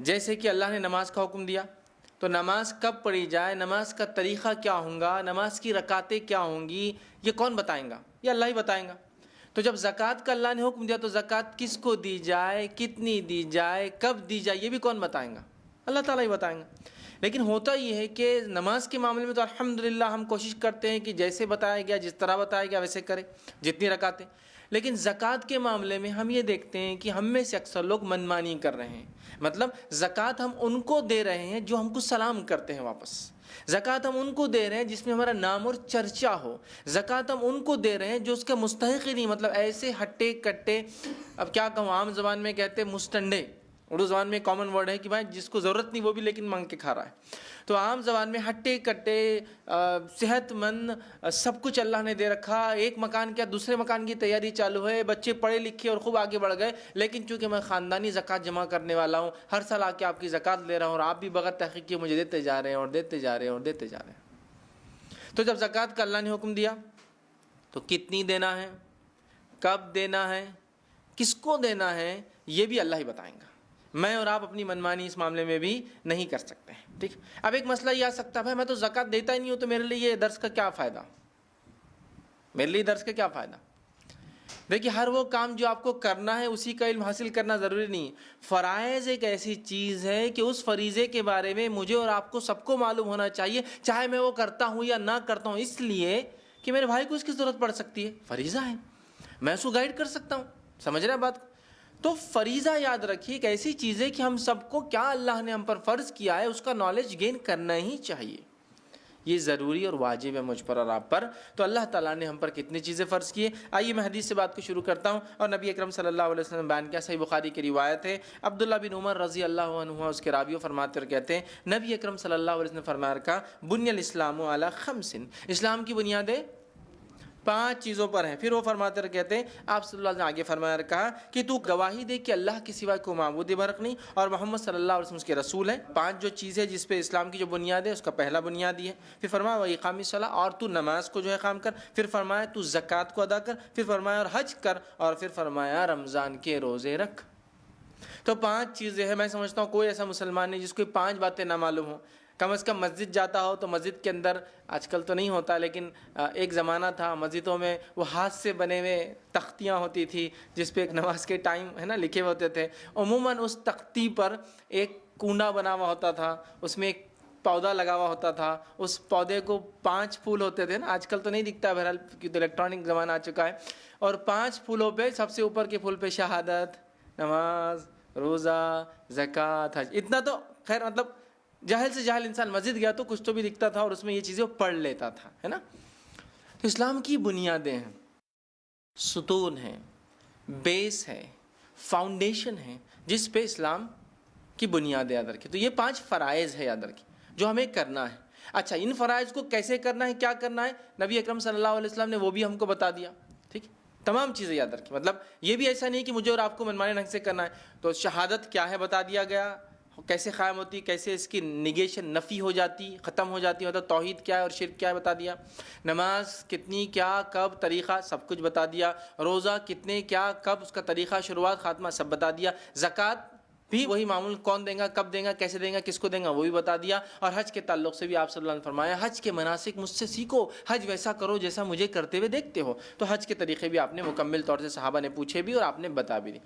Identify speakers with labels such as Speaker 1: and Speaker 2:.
Speaker 1: जैसे कि अल्लाह ने नमाज का हुक्म दिया, तो नमाज कब पढ़ी जाए, नमाज का तरीक़ा क्या होगा, नमाज की रकातें क्या होंगी, ये कौन बताएगा? ये अल्लाह ही बताएगा। तो जब ज़कात का अल्लाह ने हुक्म दिया तो ज़कात किसको दी जाए, कितनी दी जाए, कब दी जाए, ये भी कौन बताएगा? अल्लाह ताला ही बताएगा। लेकिन होता ये है कि नमाज के मामले में तो अल्हम्दुलिल्लाह हम कोशिश करते हैं कि जैसे बताया गया, जिस तरह बताया गया वैसे करें, जितनी रकातें। लेकिन ज़कात के मामले में हम ये देखते हैं कि हम में से अक्सर लोग मनमानी कर रहे हैं। मतलब ज़कात हम उनको दे रहे हैं जो हमको सलाम करते हैं वापस। ज़कात हम उनको दे रहे हैं जिसमें हमारा नाम और चर्चा हो। ज़कात हम उनको दे रहे हैं जो उसका मुस्तहिक़ ही नहीं, मतलब ऐसे हट्टे कट्टे, अब क्या कहूँ, आम ज़बान में कहते हैं मुस्टंडे, उर्दू ज़बान में कॉमन वर्ड है कि भाई जिसको ज़रूरत नहीं वो भी लेकिन मांग के खा रहा है। तो आम ज़बान में हट्टे कट्टे, सेहतमंद, सब कुछ अल्लाह ने दे रखा। एक मकान क्या दूसरे मकान की तैयारी चालू है, बच्चे पढ़े लिखे और खूब आगे बढ़ गए, लेकिन चूँकि मैं ख़ानदानी ज़कात जमा करने वाला हूँ, हर साल आके आपकी ज़कात ले रहा हूँ और आप भी बगैर तहक़ीक़ किए मुझे देते जा रहे हैं और देते जा रहे हैं और देते जा रहे हैं। तो जब ज़कात का अल्लाह ने हुक्म दिया तो कितनी देना है, कब देना है, किसको देना है, ये भी अल्लाह ही बताएगा। मैं और आप अपनी मनमानी इस मामले में भी नहीं कर सकते हैं। ठीक। अब एक मसला ये आ सकता है, भाई मैं तो ज़कात देता ही नहीं हूँ, तो मेरे लिए ये दर्स का क्या फ़ायदा, मेरे लिए दर्स का क्या फ़ायदा? देखिए, हर वो काम जो आपको करना है उसी का इल्म हासिल करना ज़रूरी नहीं है। फ़राइज़ एक ऐसी चीज़ है कि उस फरीज़े के बारे में मुझे और आपको सबको मालूम होना चाहिए, चाहे मैं वो करता हूँ या ना करता हूँ, इसलिए कि मेरे भाई को इसकी ज़रूरत पड़ सकती है। फरीज़ा है, मैं उसको गाइड कर सकता हूँ। समझ रहे हैं बात को? तो फरीज़ा याद रखिए एक ऐसी चीज़ है कि हम सबको क्या अल्लाह ने हम पर फ़र्ज़ किया है उसका नॉलेज गेन करना ही चाहिए। ये ज़रूरी और वाजिब है मुझ पर और आप पर। तो अल्लाह ताला ने हम पर कितनी चीज़ें फ़र्ज़ की है। आइए मैं हदीस से बात को शुरू करता हूँ। और नबी अकरम सल्लल्लाहु अलैहि वसल्लम बयान किया, सही बुखारी की रिवायत है, अब्दुल्ला बिन उमर रज़ी अल्लाह अन्हु उसके रावियों फरमाते और कहते हैं, नबी अकरम सल्लल्लाहु अलैहि वसल्लम ने फरमाया का बुनियल इस्लामु अला खम्सिन, इस्लाम की बुनियादें 5 चीज़ों पर हैं। फिर वो फरमाते रहे, कहते हैं आप सल्लल्लाहु अलैहि वसल्लम आगे फरमाया कहा कि तू गवाही दे कि अल्लाह के सिवा कोई माबूद बरक नहीं और मोहम्मद सल्लल्लाहु अलैहि वसल्लम उसके रसूल हैं। 5 जो चीज़ें जिस पे इस्लाम की जो बुनियाद है उसका पहला बुनियाद ये है। फिर फरमाया व इक़ामिस सलाह, और तू नमाज को जो है काम कर। फिर फरमाया तू ज़कात को अदा कर। फिर फरमाया और हज कर। और फिर फरमाया रमज़ान के रोज़े रख। तो 5 चीज़ें हैं। मैं समझता हूँ कोई ऐसा मुसलमान नहीं जिसको 5 बातें ना मालूम हो। कम से कम मस्जिद जाता हो तो मस्जिद के अंदर, आजकल तो नहीं होता लेकिन एक ज़माना था मस्जिदों में वो हाथ से बने हुए तख्तियाँ होती थी जिस पे एक नमाज के टाइम है ना लिखे होते थे। उमूमन उस तख्ती पर एक कूंडा बना हुआ होता था, उसमें एक पौधा लगा हुआ होता था, उस पौधे को 5 फूल होते थे ना, आजकल तो नहीं दिखता बहरहाल क्योंकि तो इलेक्ट्रॉनिक ज़माना आ चुका है। और 5 फूलों पे सबसे ऊपर के फूल पे शहादत, नमाज, रोज़ा, ज़कात, हज। इतना तो खैर मतलब जाहिल से जाहिल इंसान मस्जिद गया तो कुछ तो भी दिखता था और उसमें ये चीज़ें पढ़ लेता था, है ना। तो इस्लाम की बुनियादें हैं, सुतून हैं, बेस है, फाउंडेशन है जिस पे इस्लाम की बुनियादें याद रखी। तो ये 5 फ़राइज़ है याद रखी जो हमें करना है। अच्छा, इन फ़राइज़ को कैसे करना है, क्या करना है, नबी अकरम सल्लल्लाहु अलैहि वसल्लम ने वो भी हमको बता दिया। ठीक, तमाम चीज़ें याद रखी। मतलब ये भी ऐसा नहीं कि मुझे और आपको मनमाने ढंग से करना है। तो शहादत क्या है बता दिया गया, कैसे क़ायम होती, कैसे इसकी निगेशन नफ़ी हो जाती, ख़त्म हो जाती, मतलब तौहीद क्या है और शिर्क क्या है बता दिया। नमाज कितनी, क्या, कब, तरीक़ा सब कुछ बता दिया। रोज़ा कितने, क्या, कब, उसका तरीक़ा, शुरुआत, ख़ात्मा सब बता दिया। ज़कात भी वही मामूल, कौन देगा, कब देगा, कैसे देगा, किसको देगा, वो भी बता दिया। और हज के ताल्लुक़ से भी आप सल्लल्लाहु अलैहि वसल्लम ने फरमाया, हज के मनासिक मुझसे सीखो, हज वैसा करो जैसा मुझे करते हुए देखते हो। तो हज के तरीक़े भी आपने मुकम्मल तौर से सहाबा ने पूछे भी और आपने बता भी दी।